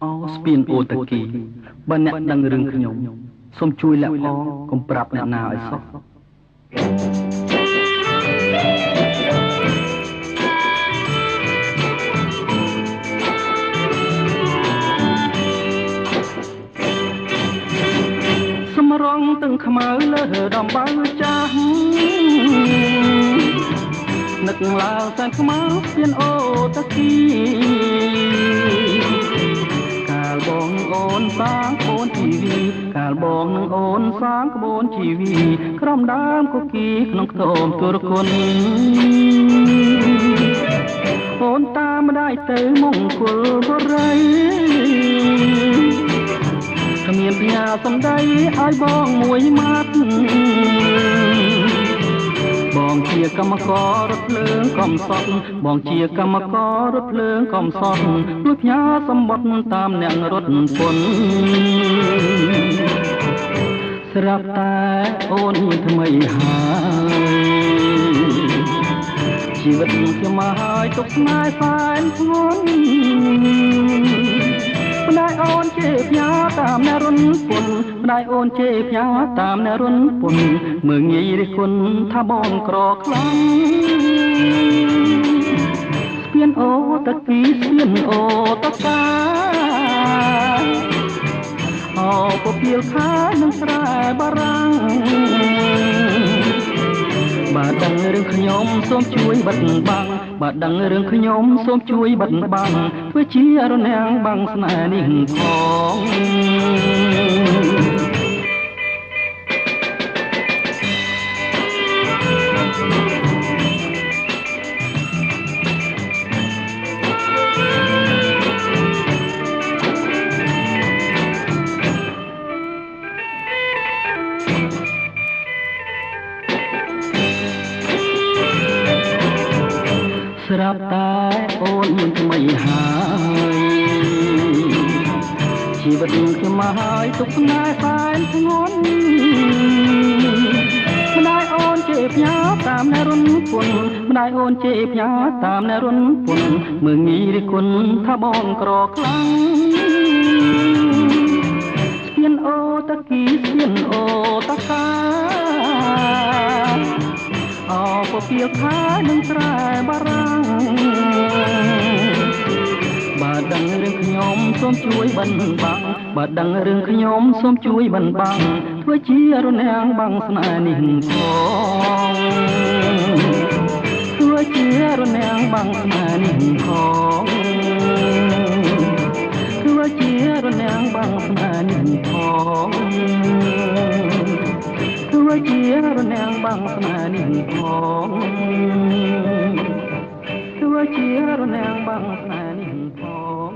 អូស្ពានអូតាគីបើអ្នកដឹងរឿងខ្ញុំសូមជួយលាក់ផងកុំប្រាប់អ្នកណាឲ្យសោះសម្រងទាំងខ្មៅលើដំបៅចាស់នឹកឡើងតែខ្មៅស្ពានអូតាគីបងអូនសាងក្បូនជីវីកាលបងនឹងអូនសាងក្បូនជីវីក្រំដើមគគីក្នុងខ្ទមទុរគុណអូនតាមម្ដាយទៅមង្គលបុរីគ្មានផ្ញើសំដីឲ្យបងមួយម៉ាត់បងជាកម្មកររថភ្លើងកំសត់បងជាកម្មកររថភ្លើងកំសត់ជួយផ្ញើសម្បត្តិតាមអ្នករត់ពន្ធស្រាប់តែអូនថ្មីហើយជីវិតខ្ញុំមកហើយទុកស្នេហ៍សែនធ្ងន់ម្ដាយអូនជេរផ្ញើតាមអ្នករុនពន្ធម្ដាយអូនជេរផ្ញើតាមអ្នករុនពន្ធមើងងាយរិះគន់ថាបងក្រខ្លាំងស្ពានអូតាគីស្ពានអូតាកាអូពពាលខានឹងស្រែបារាំងបើដឹងរឿងខ្ញុំសូមជួយបិទបាំងបើដឹងរឿងខ្ញុំសូមជួយបិទបាំងធ្វើជារនាំងបាំងស្នេហ៍នេះផងស្រាប់តែអូនថ្មីហើយជីវិតខ្ញុំមកហើយទុកស្នេហ៍សែនធ្ងន់ម្ដាយអូនជេរផ្ញើតាមអ្នករុនពន្ធម្ដាយអូនជេរផ្ញើតាមអ្នករុនពន្ធមើងងាយរិះគន់ថាបងក្រខ្លាំងស្ពានអូតាគីស្ពានអូតាកាអូពពាលខានឹងស្រែបារាំងបើដឹងរឿងខ្ញុំសូមជួយបិណ្ឌបាំងបើដឹងរឿងខ្ញុំសូមជួយបិណ្ឌបាំងធ្វើជារនាំងបាំងស្នេហ៍នេះផងធ្វើជារនាំងបាំងស្នេហ៍នេះផងធ្វើជារនាំងបាំងស្នេហ៍នេះផងធ្វើជារនាំងបាំងស្នេហ៍នេះផងធ្វើជារនាំងបាំងស្នេហ៍នេះផង